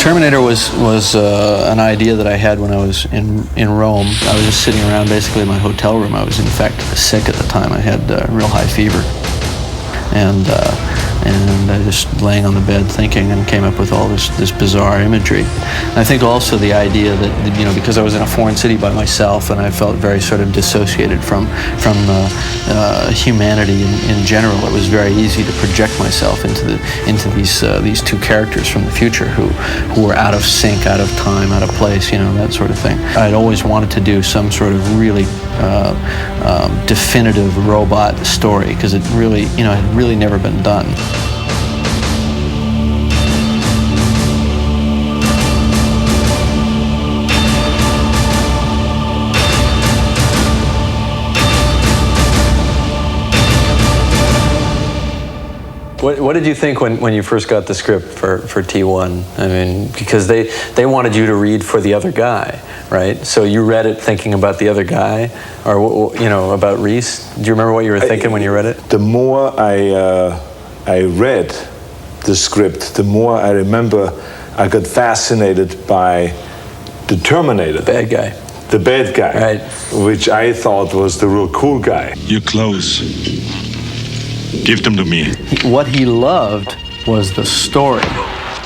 Terminator was an idea that I had when I was in Rome. I was just sitting around basically in my hotel room. I was in fact sick at the time. I had real high fever, and I just laying on the bed thinking, and came up with all this bizarre imagery. And I think also the idea that, you know, because I was in a foreign city by myself and I felt very sort of dissociated from humanity in general, it was very easy to project myself into these two characters from the future who were out of sync, out of time, out of place, you know, that sort of thing. I'd always wanted to do some sort of really definitive robot story, because it really, you know, had really never been done. What did you think when you first got the script for T1? I mean, because they wanted you to read for the other guy, right? So you read it thinking about the other guy, or, you know, about Reese. Do you remember what you were thinking when you read it? The more I read the script, the more I remember I got fascinated by the Terminator. The bad guy. The bad guy, right? Which I thought was the real cool guy. Your clothes. Give them to me. What he loved was the story,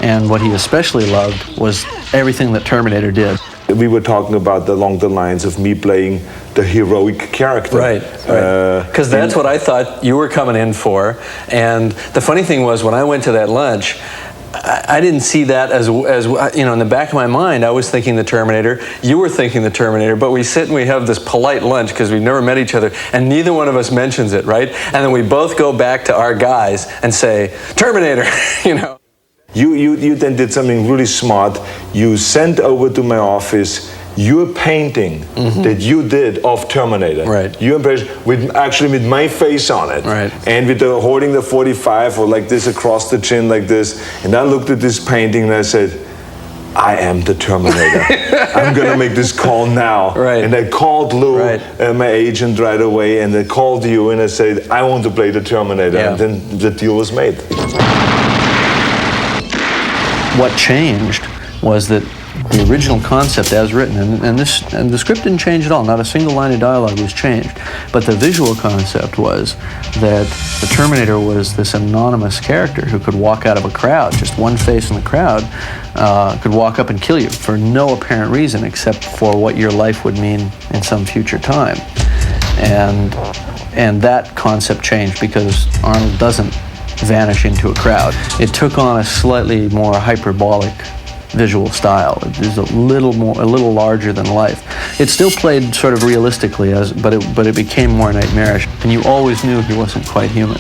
and what he especially loved was everything that Terminator did. We were talking about along the lines of me playing the heroic character. Right, because that's what I thought you were coming in for. And the funny thing was, when I went to that lunch, I didn't see that as you know, in the back of my mind, I was thinking the Terminator, you were thinking the Terminator, but we sit and we have this polite lunch because we've never met each other, and neither one of us mentions it, right? And then we both go back to our guys and say, Terminator, you know. You then did something really smart. You sent over to my office your painting that you did of Terminator. Right. You impressed with my face on it. Right. And with holding the 45 or like this across the chin like this. And I looked at this painting and I said, I am the Terminator. I'm gonna make this call now. Right. And I called Lou, right. My agent, right away, and I called you and I said, I want to play the Terminator. Yeah. And then the deal was made. What changed was that the original concept as written, and the script didn't change at all, not a single line of dialogue was changed, but the visual concept was that the Terminator was this anonymous character who could walk out of a crowd, just one face in the crowd, could walk up and kill you for no apparent reason except for what your life would mean in some future time. And that concept changed because Arnold doesn't vanish into a crowd. It took on a slightly more hyperbolic visual style. It is a little larger than life. It still played sort of realistically, but it became more nightmarish, and you always knew he wasn't quite human.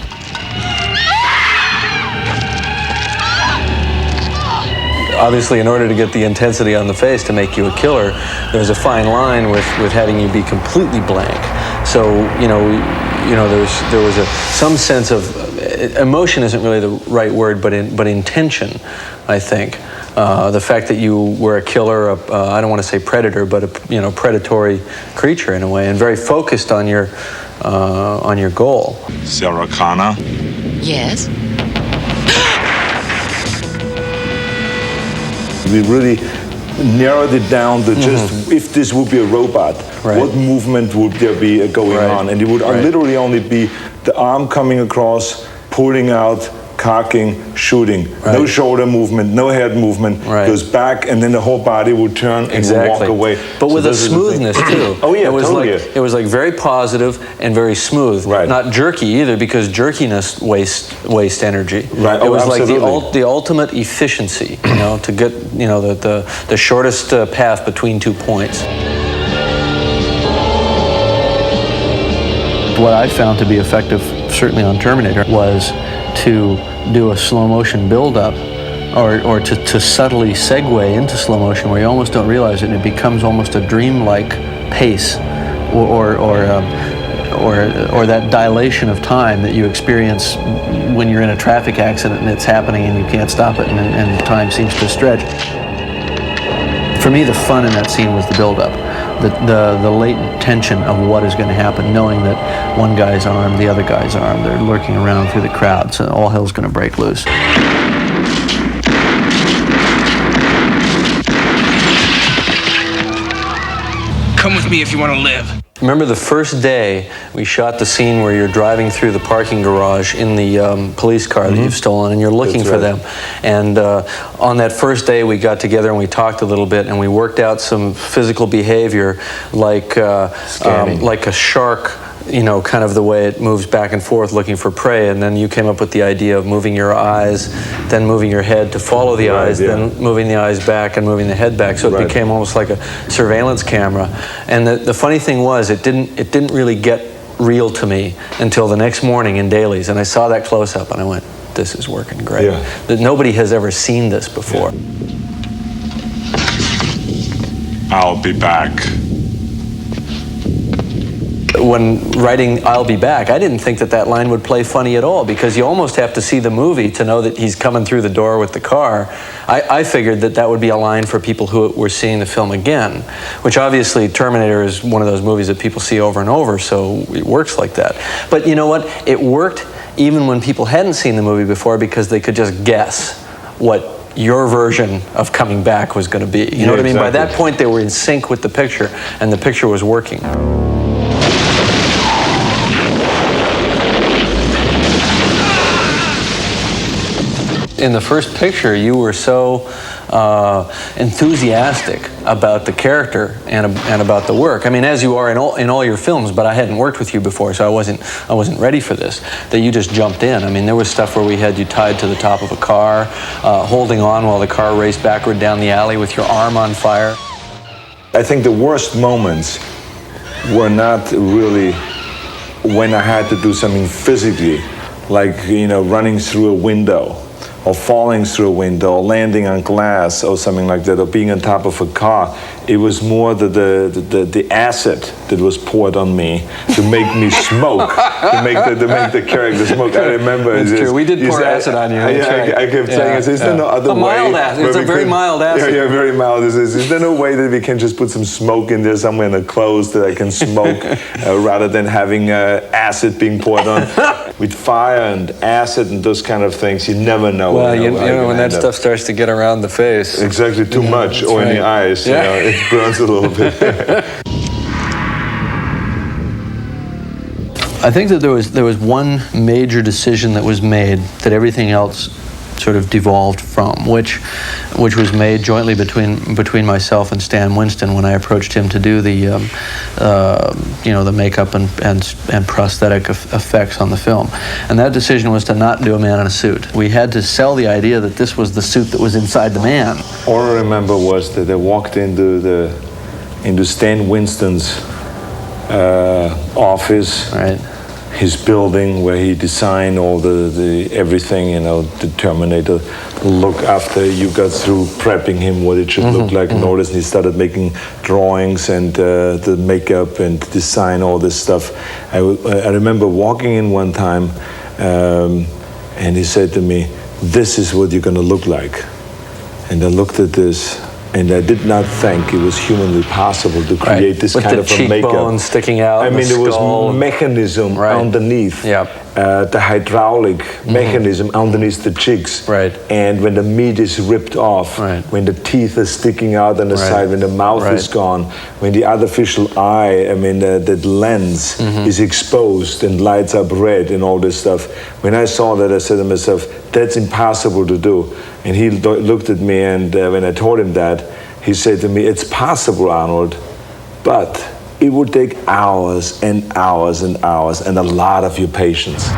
Obviously, in order to get the intensity on the face to make you a killer, there's a fine line with having you be completely blank. So there was some sense of emotion isn't really the right word, but intention, I think. The fact that you were a killer, I don't want to say predator, but a predatory creature in a way, and very focused on your goal. Sarah Connor? Yes? We really narrowed it down to just if this would be a robot, what movement would there be going on? And it would literally only be the arm coming across, pulling out, cocking, shooting. No shoulder movement, no head movement. Goes back, and then the whole body would turn and walk away. But with a smoothness too. Oh yeah, it was like very positive and very smooth. Not jerky either, because jerkiness wastes energy. Right. It was like the ultimate efficiency, you know, to get the shortest path between 2 points. What I found to be effective, certainly on Terminator, was to do a slow motion build-up, or to subtly segue into slow motion where you almost don't realize it, and it becomes almost a dreamlike pace, or that dilation of time that you experience when you're in a traffic accident and it's happening and you can't stop it, and time seems to stretch. For me, the fun in that scene was the build-up. The latent tension of what is going to happen, knowing that one guy's armed, the other guy's armed, they're lurking around through the crowd, so all hell's going to break loose. Come with me if you want to live. Remember the first day we shot the scene where you're driving through the parking garage in the police car that you've stolen, and you're looking for them. And on that first day we got together and we talked a little bit, and we worked out some physical behavior like a shark, you know, kind of the way it moves back and forth looking for prey. And then you came up with the idea of moving your eyes, then moving your head to follow the eyes, then moving the eyes back and moving the head back. So it became almost like a surveillance camera. And the funny thing was, it didn't really get real to me until the next morning in dailies. And I saw that close-up and I went, this is working great. That nobody has ever seen this before. I'll be back. When writing I'll Be Back, I didn't think that line would play funny at all, because you almost have to see the movie to know that he's coming through the door with the car. I figured that would be a line for people who were seeing the film again, which obviously Terminator is one of those movies that people see over and over, so it works like that. But you know what? It worked even when people hadn't seen the movie before, because they could just guess what your version of coming back was going to be. You know what I mean? By that point, they were in sync with the picture, and the picture was working. In the first picture, you were so enthusiastic about the character and about the work. I mean, as you are in all your films, but I hadn't worked with you before, so I wasn't ready for this. That you just jumped in. I mean, there was stuff where we had you tied to the top of a car, holding on while the car raced backward down the alley with your arm on fire. I think the worst moments were not really when I had to do something physically, like, you know, running through a window, or falling through a window, or landing on glass, or something like that, or being on top of a car. It was more the acid that was poured on me to make me smoke, to make the character smoke. I remember. It's true. We did pour acid on you. I kept saying, is there no other way? Mild acid. It's a very mild acid. Yeah, very mild. Is there no way that we can just put some smoke in there somewhere in the clothes that I can smoke, rather than having acid being poured on? With fire and acid and those kind of things, you never know. Well, you know when that stuff starts to get around the face. Exactly, too much, or in the eyes, you know, it burns a little bit. I think that there was one major decision that was made that everything else sort of devolved from, which was made jointly between myself and Stan Winston when I approached him to do the you know, the makeup and prosthetic effects on the film. And that decision was to not do a man in a suit. We had to sell the idea that this was the suit that was inside the man. All I remember was that I walked into Stan Winston's office. Right. His building where he designed all the everything, you know, the Terminator look. After you got through prepping him what it should look like and all this, and he started making drawings and the makeup and design all this stuff. I remember walking in one time and he said to me, "This is what you're gonna look like." And I looked at this, and I did not think it was humanly possible to create this kind of a makeup. With the cheekbones sticking out. I mean, there was mechanism underneath. The hydraulic mechanism underneath the cheeks. And when the meat is ripped off, when the teeth are sticking out on the side, when the mouth is gone, when the artificial eye, I mean, that lens is exposed and lights up red and all this stuff. When I saw that, I said to myself, that's impossible to do. And he looked at me, and when I told him that, he said to me, "It's possible, Arnold, but it would take hours and hours and hours and a lot of your patience."